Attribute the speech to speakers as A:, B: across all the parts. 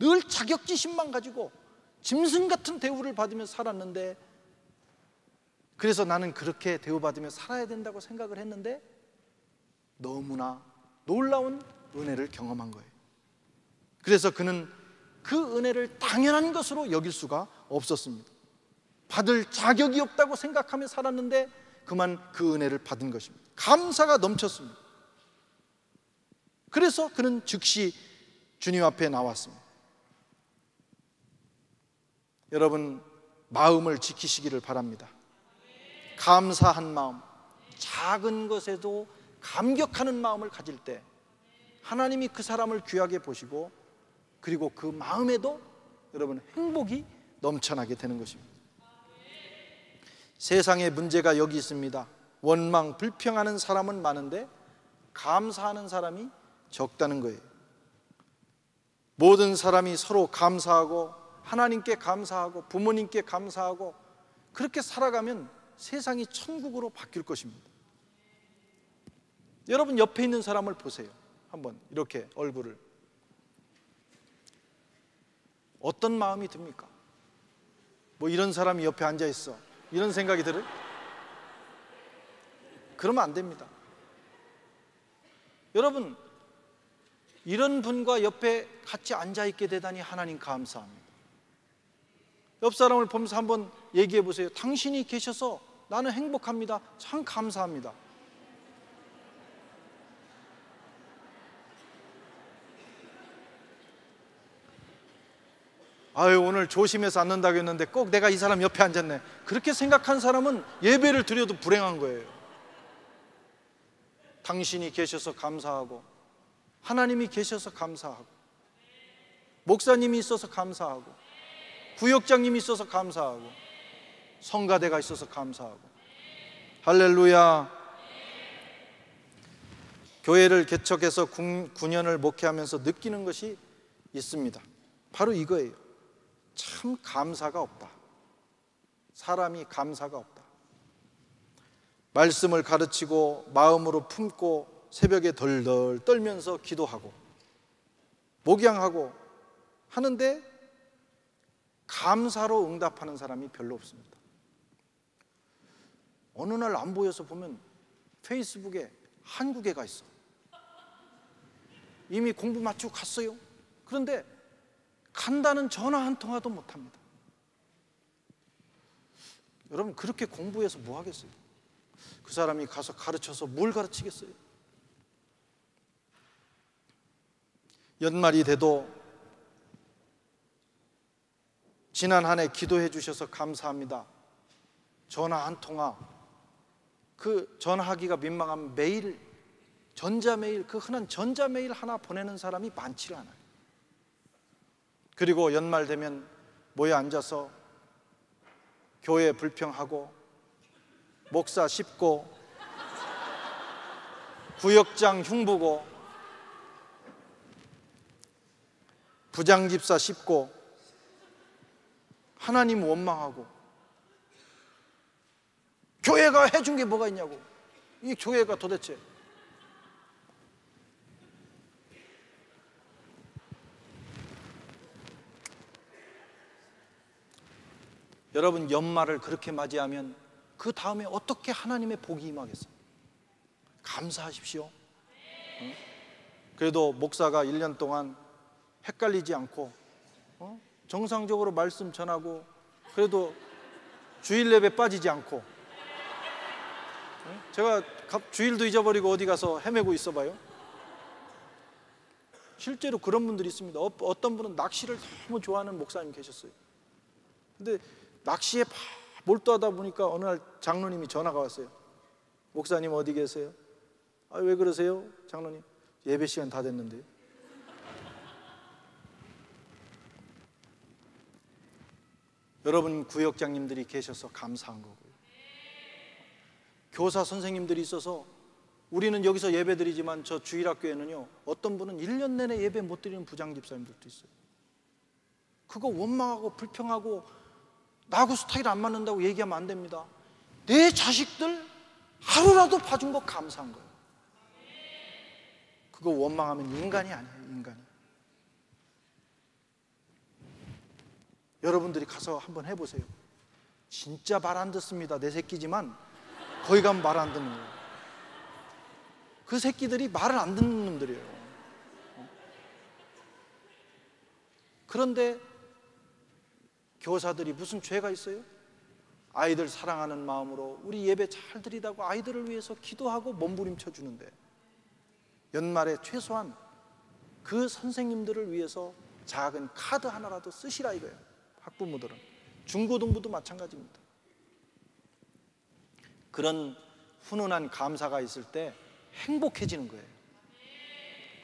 A: 늘 자격지심만 가지고 짐승 같은 대우를 받으며 살았는데, 그래서 나는 그렇게 대우받으며 살아야 된다고 생각을 했는데 너무나 놀라운 은혜를 경험한 거예요. 그래서 그는 그 은혜를 당연한 것으로 여길 수가 없었습니다. 받을 자격이 없다고 생각하며 살았는데 그만 그 은혜를 받은 것입니다. 감사가 넘쳤습니다. 그래서 그는 즉시 주님 앞에 나왔습니다. 여러분, 마음을 지키시기를 바랍니다. 감사한 마음, 작은 것에도 감격하는 마음을 가질 때 하나님이 그 사람을 귀하게 보시고, 그리고 그 마음에도 여러분 행복이 넘쳐나게 되는 것입니다. 세상의 문제가 여기 있습니다. 원망, 불평하는 사람은 많은데 감사하는 사람이 적다는 거예요. 모든 사람이 서로 감사하고 하나님께 감사하고 부모님께 감사하고 그렇게 살아가면 세상이 천국으로 바뀔 것입니다. 여러분, 옆에 있는 사람을 보세요. 한번 이렇게 얼굴을. 어떤 마음이 듭니까? 뭐 이런 사람이 옆에 앉아 있어, 이런 생각이 들어요? 그러면 안 됩니다. 여러분, 이런 분과 옆에 같이 앉아 있게 되다니 하나님 감사합니다. 옆 사람을 보면서 한번 얘기해 보세요. 당신이 계셔서 나는 행복합니다. 참 감사합니다. 아유, 오늘 조심해서 앉는다고 했는데 꼭 내가 이 사람 옆에 앉았네. 그렇게 생각한 사람은 예배를 드려도 불행한 거예요. 당신이 계셔서 감사하고, 하나님이 계셔서 감사하고, 목사님이 있어서 감사하고, 구역장님이 있어서 감사하고, 성가대가 있어서 감사하고. 할렐루야. 교회를 개척해서 9년을 목회하면서 느끼는 것이 있습니다. 바로 이거예요. 참 감사가 없다. 사람이 감사가 없다. 말씀을 가르치고 마음으로 품고 새벽에 덜덜 떨면서 기도하고 목양하고 하는데 감사로 응답하는 사람이 별로 없습니다. 어느 날 안 보여서 보면 페이스북에 한국에 가 있어. 이미 공부 마치고 갔어요. 그런데 간다는 전화 한 통화도 못합니다. 여러분, 그렇게 공부해서 뭐 하겠어요? 그 사람이 가서 가르쳐서 뭘 가르치겠어요? 연말이 돼도 지난 한 해 기도해 주셔서 감사합니다. 전화 한 통화, 그 전화하기가 민망하면 메일, 전자메일, 그 흔한 전자메일 하나 보내는 사람이 많지를 않아요. 그리고 연말 되면 모여 앉아서 교회 불평하고 목사 씹고 구역장 흉보고 부장집사 씹고 하나님 원망하고, 교회가 해준 게 뭐가 있냐고. 이 교회가 도대체 여러분, 연말을 그렇게 맞이하면 그 다음에 어떻게 하나님의 복이 임하겠어요? 감사하십시오. 그래도 목사가 1년 동안 헷갈리지 않고 정상적으로 말씀 전하고, 그래도 주일 예배 빠지지 않고, 제가 주일도 잊어버리고 어디 가서 헤매고 있어봐요. 실제로 그런 분들이 있습니다. 어떤 분은 낚시를 너무 좋아하는 목사님 계셨어요. 근데 낚시에 몰두하다 보니까 어느 날 장로님이 전화가 왔어요. 목사님 어디 계세요? 아, 왜 그러세요? 장로님, 예배 시간 다 됐는데요. 여러분, 구역장님들이 계셔서 감사한 거고요. 교사 선생님들이 있어서 우리는 여기서 예배 드리지만 저 주일학교에는요, 어떤 분은 1년 내내 예배 못 드리는 부장집사님들도 있어요. 그거 원망하고 불평하고 나하고 스타일 안 맞는다고 얘기하면 안 됩니다. 내 자식들 하루라도 봐준 거 감사한 거예요. 그거 원망하면 인간이 아니에요, 인간이. 여러분들이 가서 한번 해보세요. 진짜 말 안 듣습니다. 내 새끼지만 거기 가면 말 안 듣는 거예요. 그 새끼들이 말을 안 듣는 놈들이에요. 그런데 교사들이 무슨 죄가 있어요? 아이들 사랑하는 마음으로 우리 예배 잘 드리다고 아이들을 위해서 기도하고 몸부림쳐 주는데, 연말에 최소한 그 선생님들을 위해서 작은 카드 하나라도 쓰시라 이거예요. 학부모들은, 중고등부도 마찬가지입니다. 그런 훈훈한 감사가 있을 때 행복해지는 거예요.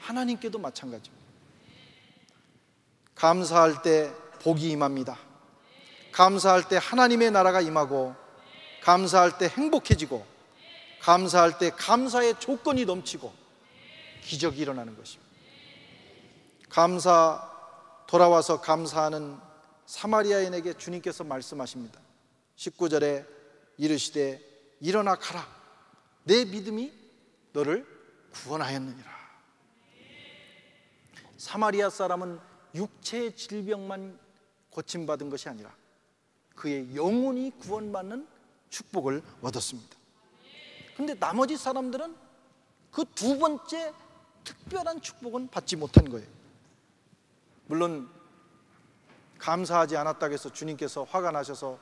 A: 하나님께도 마찬가지입니다. 감사할 때 복이 임합니다. 감사할 때 하나님의 나라가 임하고, 감사할 때 행복해지고, 감사할 때 감사의 조건이 넘치고 기적이 일어나는 것입니다. 돌아와서 감사하는 사마리아인에게 주님께서 말씀하십니다. 19절에 이르시되 일어나 가라, 내 믿음이 너를 구원하였느니라. 사마리아 사람은 육체의 질병만 고침받은 것이 아니라 그의 영혼이 구원받는 축복을 얻었습니다. 그런데 나머지 사람들은 그 두 번째 특별한 축복은 받지 못한 거예요. 물론 감사하지 않았다고 해서 주님께서 화가 나셔서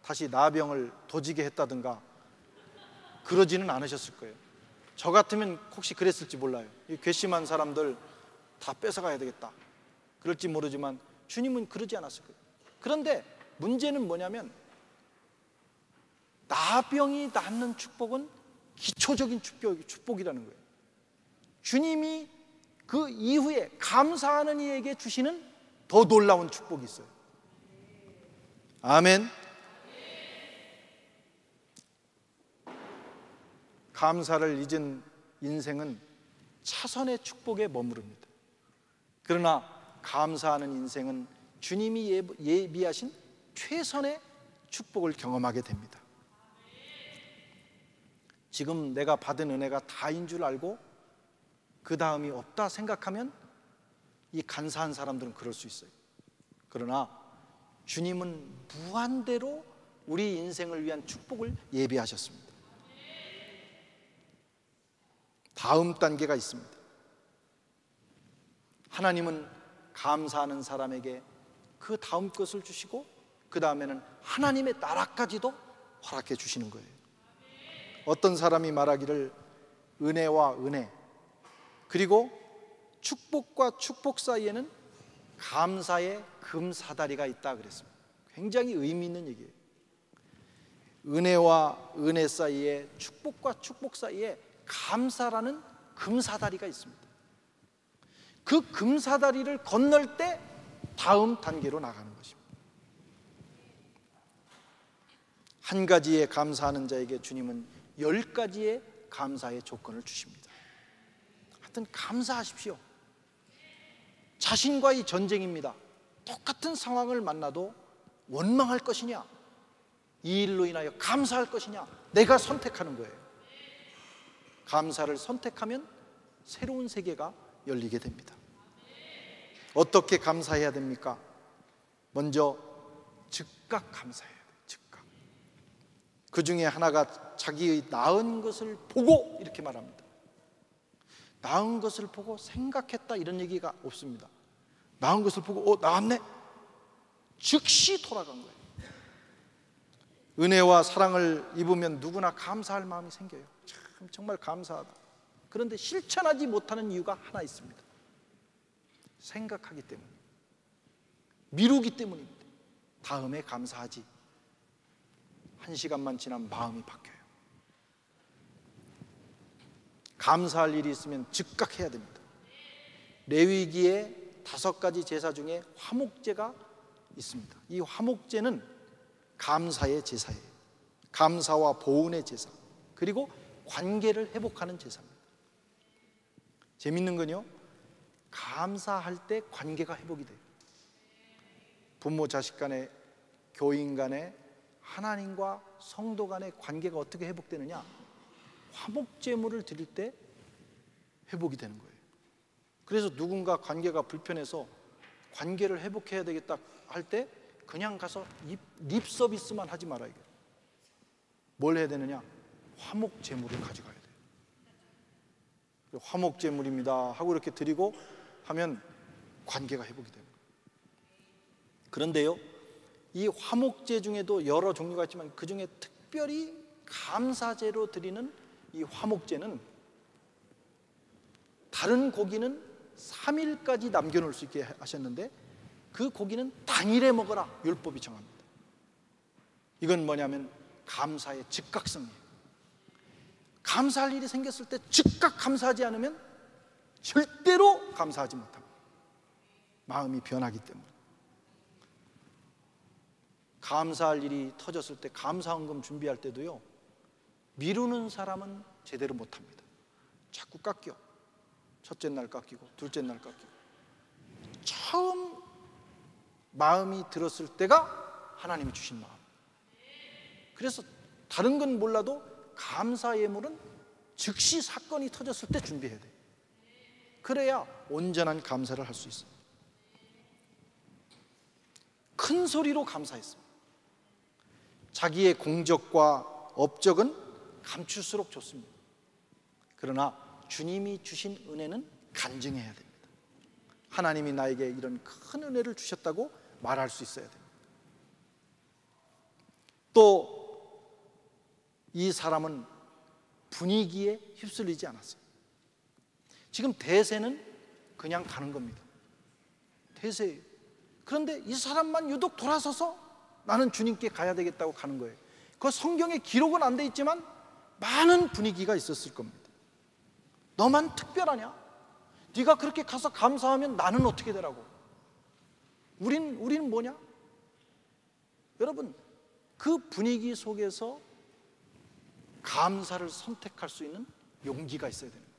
A: 다시 나병을 도지게 했다든가 그러지는 않으셨을 거예요. 저 같으면 혹시 그랬을지 몰라요. 이 괘씸한 사람들 다 뺏어가야 되겠다 그럴지 모르지만 주님은 그러지 않았을 거예요. 그런데 문제는 뭐냐면, 나병이 낫는 축복은 기초적인 축복이라는 거예요. 주님이 그 이후에 감사하는 이에게 주시는 더 놀라운 축복이 있어요. 아멘. 감사를 잊은 인생은 차선의 축복에 머무릅니다. 그러나 감사하는 인생은 주님이 예비하신 최선의 축복을 경험하게 됩니다. 지금 내가 받은 은혜가 다인 줄 알고 그 다음이 없다 생각하면 이 간사한 사람들은 그럴 수 있어요. 그러나 주님은 무한대로 우리 인생을 위한 축복을 예비하셨습니다. 다음 단계가 있습니다. 하나님은 감사하는 사람에게 그 다음 것을 주시고, 그 다음에는 하나님의 나라까지도 허락해 주시는 거예요. 어떤 사람이 말하기를 은혜와 은혜, 그리고 축복과 축복 사이에는 감사의 금사다리가 있다 그랬습니다. 굉장히 의미 있는 얘기예요. 은혜와 은혜 사이에, 축복과 축복 사이에 감사라는 금사다리가 있습니다. 그 금사다리를 건널 때 다음 단계로 나가는 것입니다. 한 가지에 감사하는 자에게 주님은 10가지의 감사의 조건을 주십니다. 하여튼 감사하십시오. 자신과의 전쟁입니다. 똑같은 상황을 만나도 원망할 것이냐, 이 일로 인하여 감사할 것이냐, 내가 선택하는 거예요. 감사를 선택하면 새로운 세계가 열리게 됩니다. 어떻게 감사해야 됩니까? 먼저 즉각 감사해야 돼요. 즉각. 그 중에 하나가 자기의 나은 것을 보고 이렇게 말합니다. 나은 것을 보고 생각했다 이런 얘기가 없습니다. 나은 것을 보고 나았네, 즉시 돌아간 거예요. 은혜와 사랑을 입으면 누구나 감사할 마음이 생겨요. 참 정말 감사하다. 그런데 실천하지 못하는 이유가 하나 있습니다. 생각하기 때문에, 미루기 때문입니다. 다음에 감사하지. 1시간만 지나면 마음이 바뀌어요. 감사할 일이 있으면 즉각 해야 됩니다. 레위기에 5가지 제사 중에 화목제가 있습니다. 이 화목제는 감사의 제사예요. 감사와 보은의 제사, 그리고 관계를 회복하는 제사입니다. 재밌는 건요, 감사할 때 관계가 회복이 돼요. 부모 자식 간에, 교인 간에, 하나님과 성도 간의 관계가 어떻게 회복되느냐, 화목제물을 드릴 때 회복이 되는 거예요. 그래서 누군가 관계가 불편해서 관계를 회복해야 되겠다 할 때 그냥 가서 립 서비스만 하지 말아야 돼요. 뭘 해야 되느냐? 화목 제물을 가져가야 돼요. 화목 제물입니다 하고 이렇게 드리고 하면 관계가 회복이 됩니다. 그런데요, 이 화목제 중에도 여러 종류가 있지만 그 중에 특별히 감사제로 드리는 이 화목제는 다른 고기는 3일까지 남겨놓을 수 있게 하셨는데 그 고기는 당일에 먹어라 율법이 정합니다. 이건 뭐냐면 감사의 즉각성이에요. 감사할 일이 생겼을 때 즉각 감사하지 않으면 절대로 감사하지 못합니다. 마음이 변하기 때문에. 감사할 일이 터졌을 때 감사헌금 준비할 때도요, 미루는 사람은 제대로 못합니다. 자꾸 깎여. 첫째 날 깎이고 둘째 날 깎이고. 처음 마음이 들었을 때가 하나님이 주신 마음. 그래서 다른 건 몰라도 감사 예물은 즉시 사건이 터졌을 때 준비해야 돼요. 그래야 온전한 감사를 할 수 있어요. 큰 소리로 감사했습니다. 자기의 공적과 업적은 감출수록 좋습니다. 그러나 주님이 주신 은혜는 간증해야 됩니다. 하나님이 나에게 이런 큰 은혜를 주셨다고 말할 수 있어야 됩니다. 또 이 사람은 분위기에 휩쓸리지 않았어요. 지금 대세는 그냥 가는 겁니다. 대세예요. 그런데 이 사람만 유독 돌아서서 나는 주님께 가야 되겠다고 가는 거예요. 그 성경에 기록은 안 돼 있지만 많은 분위기가 있었을 겁니다. 너만 특별하냐? 네가 그렇게 가서 감사하면 나는 어떻게 되라고? 우리는 뭐냐? 여러분, 그 분위기 속에서 감사를 선택할 수 있는 용기가 있어야 됩니다.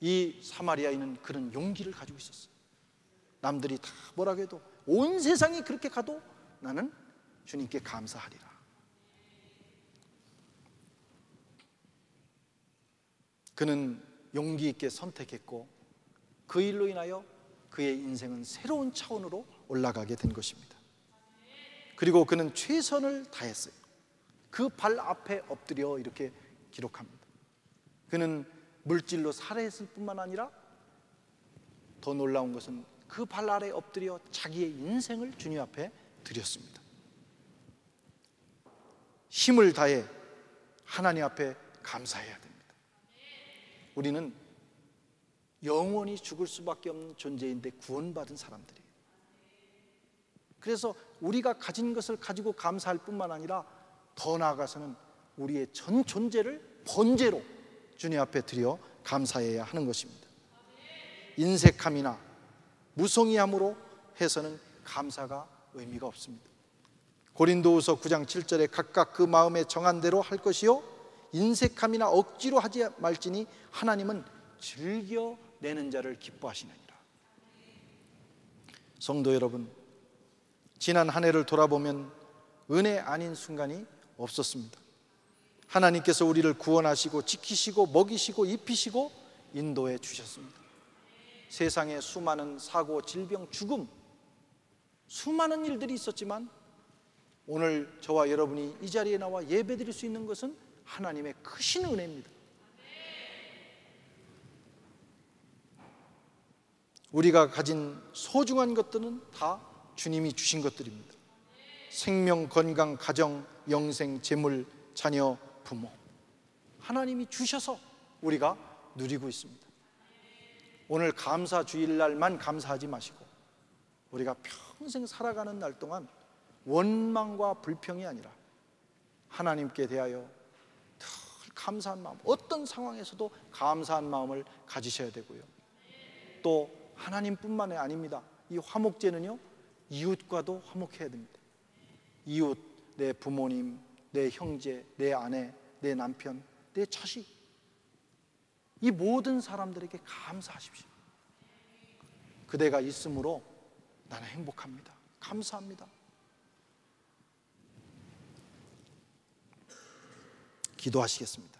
A: 이 사마리아인은 그런 용기를 가지고 있었어요. 남들이 다 뭐라고 해도 온 세상이 그렇게 가도 나는 주님께 감사하리라. 그는 용기 있게 선택했고 그 일로 인하여 그의 인생은 새로운 차원으로 올라가게 된 것입니다. 그리고 그는 최선을 다했어요. 그 발 앞에 엎드려 이렇게 기록합니다. 그는 물질로 살해했을 뿐만 아니라 더 놀라운 것은 그 발 아래 엎드려 자기의 인생을 주님 앞에 드렸습니다. 힘을 다해 하나님 앞에 감사해야 됩니다. 우리는 영원히 죽을 수밖에 없는 존재인데 구원받은 사람들이에요. 그래서 우리가 가진 것을 가지고 감사할 뿐만 아니라 더 나아가서는 우리의 전 존재를 번제로 주님 앞에 드려 감사해야 하는 것입니다. 인색함이나 무성의함으로 해서는 감사가 의미가 없습니다. 고린도후서 9장 7절에 각각 그 마음에 정한 대로 할 것이요 인색함이나 억지로 하지 말지니 하나님은 즐겨 내는 자를 기뻐하시느니라. 성도 여러분, 지난 한 해를 돌아보면 은혜 아닌 순간이 없었습니다. 하나님께서 우리를 구원하시고 지키시고 먹이시고 입히시고 인도해 주셨습니다. 세상에 수많은 사고, 질병, 죽음, 수많은 일들이 있었지만 오늘 저와 여러분이 이 자리에 나와 예배드릴 수 있는 것은 하나님의 크신 은혜입니다. 우리가 가진 소중한 것들은 다 주님이 주신 것들입니다. 생명, 건강, 가정, 영생, 재물, 자녀, 부모, 하나님이 주셔서 우리가 누리고 있습니다. 오늘 감사 주일날만 감사하지 마시고 우리가 평생 살아가는 날 동안 원망과 불평이 아니라 하나님께 대하여 늘 감사한 마음, 어떤 상황에서도 감사한 마음을 가지셔야 되고요. 또 하나님뿐만이 아닙니다. 이 화목제는요, 이웃과도 화목해야 됩니다. 이웃, 내 부모님, 내 형제, 내 아내, 내 남편, 내 자식, 이 모든 사람들에게 감사하십시오. 그대가 있으므로 나는 행복합니다. 감사합니다. 기도하시겠습니다.